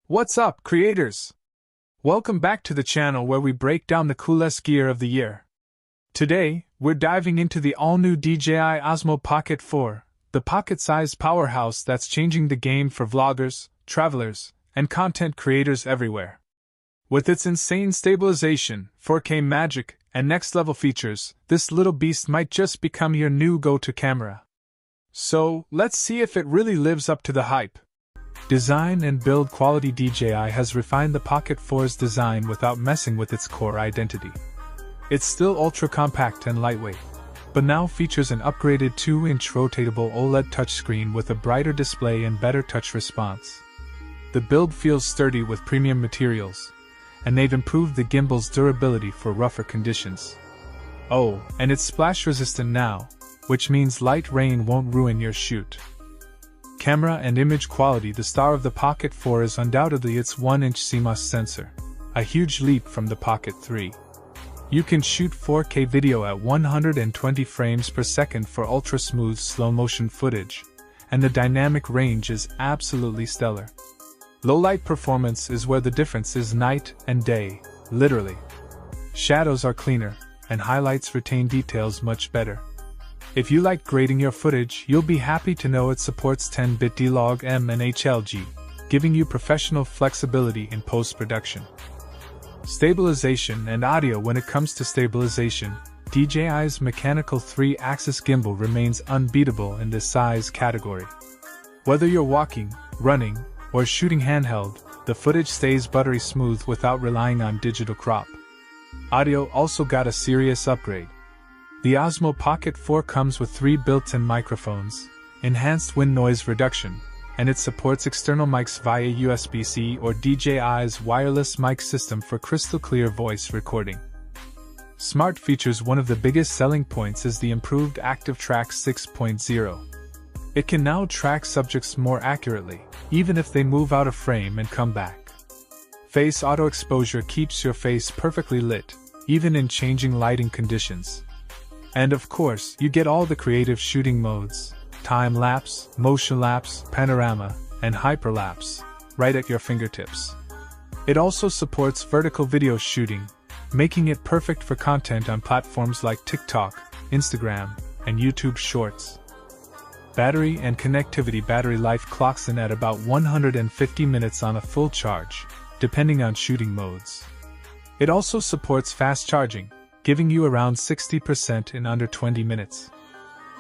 What's up, creators? Welcome back to the channel where we break down the coolest gear of the year. Today, we're diving into the all-new DJI Osmo Pocket 4, the pocket-sized powerhouse that's changing the game for vloggers, travelers, and content creators everywhere. With its insane stabilization, 4K magic, and next-level features, this little beast might just become your new go-to camera. So, let's see if it really lives up to the hype. Design and build quality. DJI has refined the Pocket 4's design without messing with its core identity. It's still ultra-compact and lightweight, but now features an upgraded 2-inch rotatable OLED touchscreen with a brighter display and better touch response. The build feels sturdy with premium materials, and they've improved the gimbal's durability for rougher conditions. Oh, and it's splash-resistant now, which means light rain won't ruin your shoot. Camera and image quality. The star of the Pocket 4 is undoubtedly its 1-inch CMOS sensor, a huge leap from the Pocket 3. You can shoot 4K video at 120 frames per second for ultra-smooth slow-motion footage, and the dynamic range is absolutely stellar. Low-light performance is where the difference is night and day, literally. Shadows are cleaner, and highlights retain details much better. If you like grading your footage, you'll be happy to know it supports 10-bit D-Log M and HLG, giving you professional flexibility in post-production. Stabilization and audio. When it comes to stabilization, DJI's mechanical 3-axis gimbal remains unbeatable in this size category. Whether you're walking, running, or shooting handheld, the footage stays buttery smooth without relying on digital crop. Audio also got a serious upgrade. The Osmo Pocket 4 comes with 3 built-in microphones, enhanced wind noise reduction, and it supports external mics via USB-C or DJI's wireless mic system for crystal-clear voice recording. Smart features. One of the biggest selling points is the improved Active Track 6.0. It can now track subjects more accurately, even if they move out of frame and come back. Face auto exposure keeps your face perfectly lit, even in changing lighting conditions. And of course, you get all the creative shooting modes: time-lapse, motion-lapse, panorama, and hyperlapse, right at your fingertips. It also supports vertical video shooting, making it perfect for content on platforms like TikTok, Instagram, and YouTube Shorts. Battery and connectivity. Battery life clocks in at about 150 minutes on a full charge, depending on shooting modes. It also supports fast charging, giving you around 60% in under 20 minutes.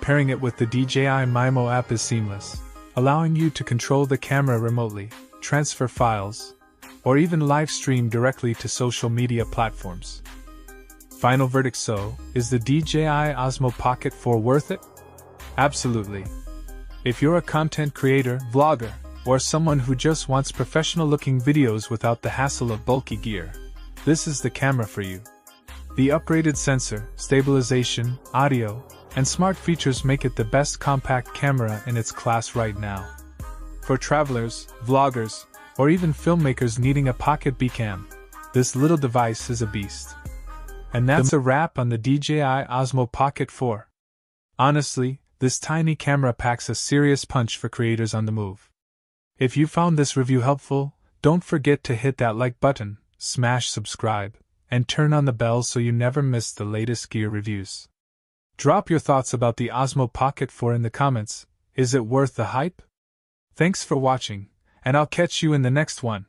Pairing it with the DJI Mimo app is seamless, allowing you to control the camera remotely, transfer files, or even live stream directly to social media platforms. Final verdict. So, is the DJI Osmo Pocket 4 worth it? Absolutely. If you're a content creator, vlogger, or someone who just wants professional-looking videos without the hassle of bulky gear, this is the camera for you. The upgraded sensor, stabilization, audio, and smart features make it the best compact camera in its class right now. For travelers, vloggers, or even filmmakers needing a pocket B-cam, this little device is a beast. And that's a wrap on the DJI Osmo Pocket 4. Honestly, this tiny camera packs a serious punch for creators on the move. If you found this review helpful, don't forget to hit that like button, smash subscribe, and turn on the bell so you never miss the latest gear reviews. Drop your thoughts about the Osmo Pocket 4 in the comments. Is it worth the hype? Thanks for watching, and I'll catch you in the next one.